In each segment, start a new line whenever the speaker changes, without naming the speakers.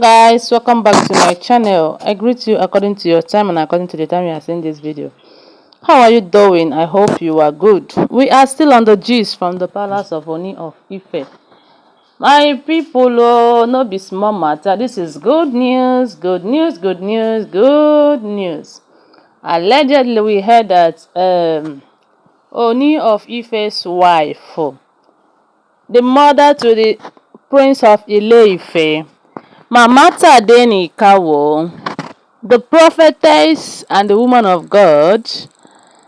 Guys, welcome back to my channel. I greet you according to your time and according to the time you are seeing this video. How are you doing? I hope you are good. We are still on the gist from the palace of Ooni of Ife. My people, oh, no be small matter. This is good news, good news, good news, good news. Allegedly, we heard that Ooni of Ife's wife, the mother to the Prince of Ile-Ife, Mama Tadenikawo, the prophetess and the woman of God,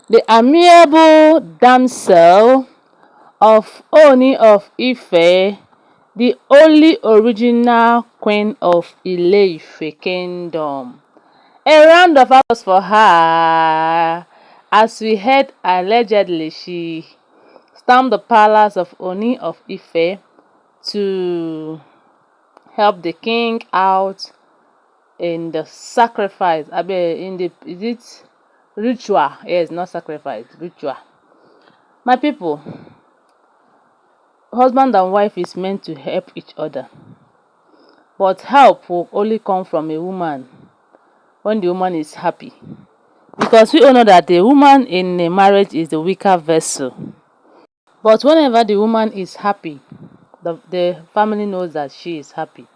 the amiable damsel of Ooni of Ife, the only original queen of Ile-Ife kingdom. A round of applause for her. As we heard, allegedly she stormed the palace of Ooni of Ife to help the king out in the sacrifice. In the is it ritual? Yes, not sacrifice, ritual. My people, husband and wife is meant to help each other, but help will only come from a woman when the woman is happy, because we all know that the woman in a marriage is the weaker vessel. But whenever the woman is happy, the family knows that she is happy,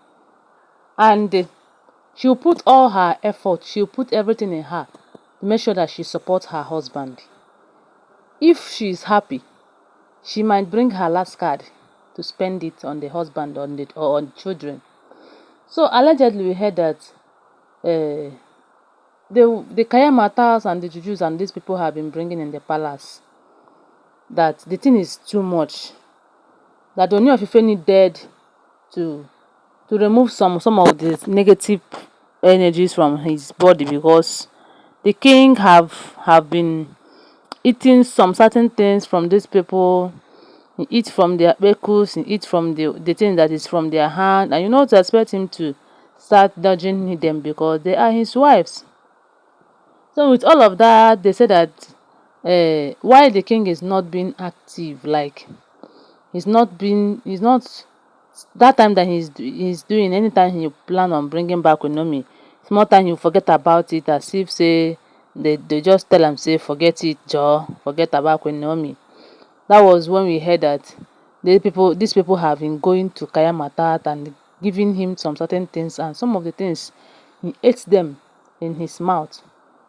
and she'll put all her effort, she'll put everything in her to make sure that she supports her husband. If she is happy, she might bring her last card to spend it on the husband or on children. So allegedly we heard that the Kaya matters and the jujus and these people have been bringing in the palace, that the thing is too much, that Ooni of Ife needed to remove some of the negative energies from his body, because the king have been eating some certain things from these people. He eat from their bekus, he eat from the thing that is from their hand, and you know, to expect him to start dodging them because they are his wives. So with all of that, they say that why the king is not being active, like he's not that time that he's doing, anytime he plan on bringing back Naomi, small time you forget about it, as if say they just tell him say forget it, Joe, forget about Naomi. That was when we heard that these people have been going to Kaya Matat and giving him some certain things, and some of the things he ate them in his mouth,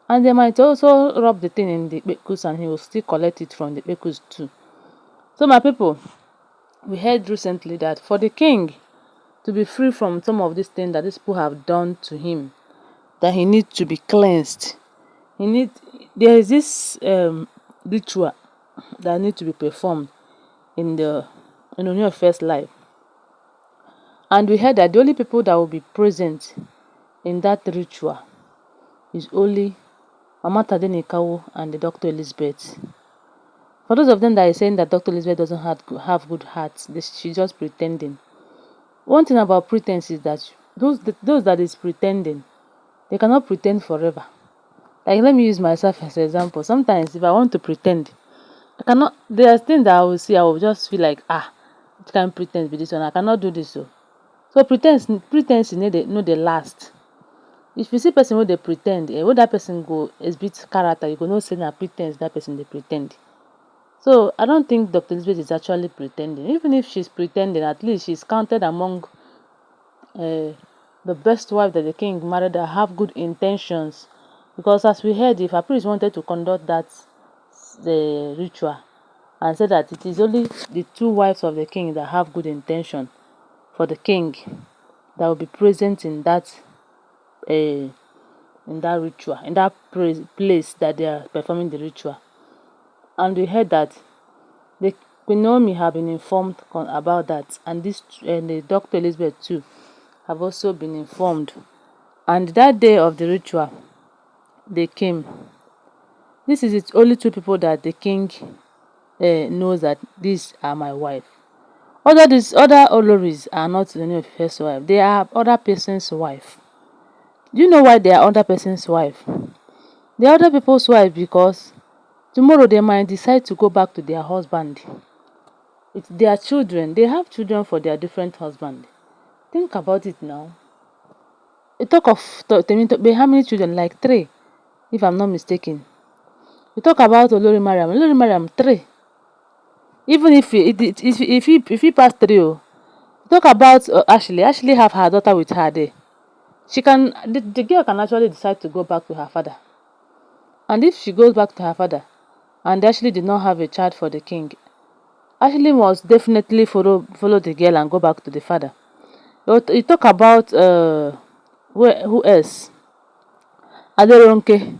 and they might also rub the thing in the bekus and he will still collect it from the bekus too. So my people, we heard recently that for the king to be free from some of these things that these people have done to him, that he needs to be cleansed. There is this ritual that need to be performed in Ooni of Ife's life, and we heard that the only people that will be present in that ritual is only Mama Tadenikawo and the Dr. Elisabeth. For those of them that are saying that Dr. Elisabeth doesn't have good hearts, she's just pretending. One thing about pretense is that those that is pretending, they cannot pretend forever. Like, let me use myself as an example. Sometimes if I want to pretend, I cannot. There are things that I will see, I will just feel like, it can't pretend with this one. I cannot do this. So pretense no dey last. If you see person wey dey pretend, when that person go exhibit character, you go know say na pretense that person dey pretend. So I don't think Dr. Elizabeth is actually pretending. Even if she's pretending, at least she's counted among the best wife that the king married that have good intentions. Because as we heard, if a priest wanted to conduct the ritual and said that it is only the two wives of the king that have good intention for the king that will be present in that ritual, in that place that they are performing the ritual. And we heard that the Queen Naomi have been informed about that, and the Dr. Elizabeth too have also been informed. And that day of the ritual, they came. This is it, only two people that the king knows that these are my wife. Other Oloris are not the first wife. They are other person's wife. Do you know why they are other person's wife? They are other people's wife because tomorrow they might decide to go back to their husband. It's their children. They have children for their different husband. Think about it now. We talk of Temitope, how many children? Like three, if I'm not mistaken. We talk about Olori Mariam. Olori Mariam, three. Even if he pass three, oh. Talk about Ashley. Ashley have her daughter with her there. The girl can actually decide to go back to her father. And if she goes back to her father and Ashley did not have a child for the king, Ashley must definitely follow the girl and go back to the father. You talk about who else? Aderonke.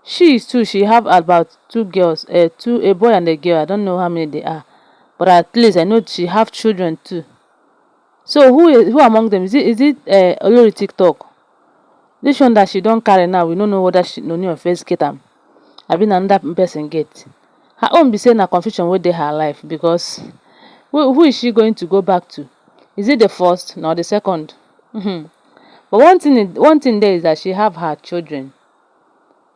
She have about two girls, a boy and a girl. I don't know how many they are, but at least I know she have children too. So who among them is it Olori TikTok? This one that she don't carry now, we don't know whether she Noni of first get am. I been another person get. Her own be saying a confusion wey dey her life because who is she going to go back to? Is it the first nor the second? But one thing there is that she have her children.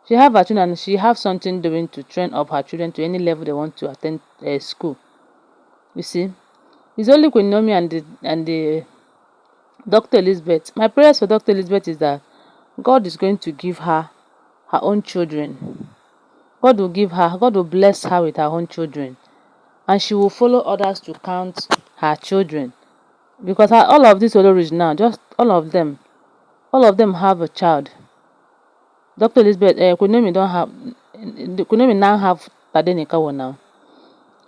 She have her children and she have something doing to train up her children to any level they want to attend school. You see, it's only Queen Naomi and the Dr. Elizabeth. My prayers for Dr. Elizabeth is that God is going to give her her own children. God will bless her with her own children, and she will follow others to count her children. Because all of these Oloris now, just all of them have a child. Dr. Elizabeth, Queen don't have, Queen now have Tadenikawa now,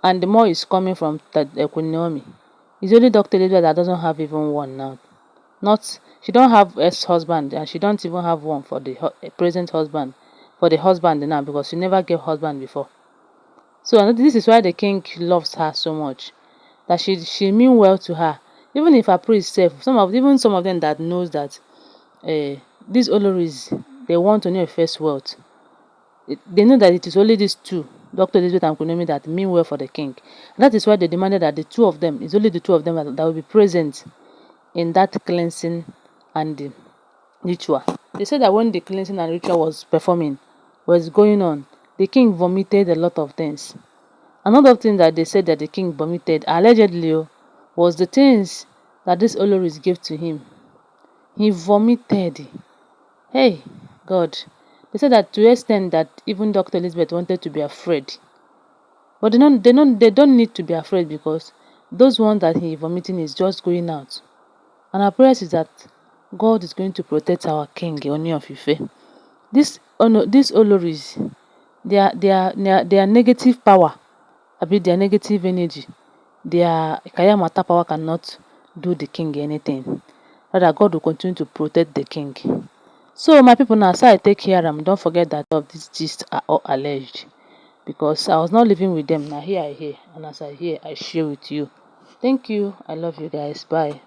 and the more is coming from Queen. It's only Dr. Elizabeth that doesn't have even one now. Not She don't have ex-husband and she don't even have one for the present husband, for the husband now, because she never gave husband before. So this is why the king loves her so much, that she mean well to her. Even if her priest self, some of them that knows that these Oloris, they want to know first wealth. They know that it is only these two, Dr. Elizabeth and Kunomi, that mean well for the king. And that is why they demanded that the two of them, it's only the two of them that will be present in that cleansing and the ritual. They said that when the cleansing and ritual was going on, the king vomited a lot of things. Another thing that they said that the king vomited, allegedly, was the things that these Oloris gave to him. He vomited. Hey, God. They said that to the extent that even Dr. Elizabeth wanted to be afraid. But they don't need to be afraid, because those ones that he vomiting is just going out. And our prayers is that God is going to protect our king, Ooni of Ife. These Oloris, their negative power, their negative energy, their Kayamata power cannot do the king anything. Rather, God will continue to protect the king. So my people, now as I take care don't forget that all of these gist are all alleged, because I was not living with them. Now here I hear, and as I hear, I share with you. Thank you. I love you guys. Bye.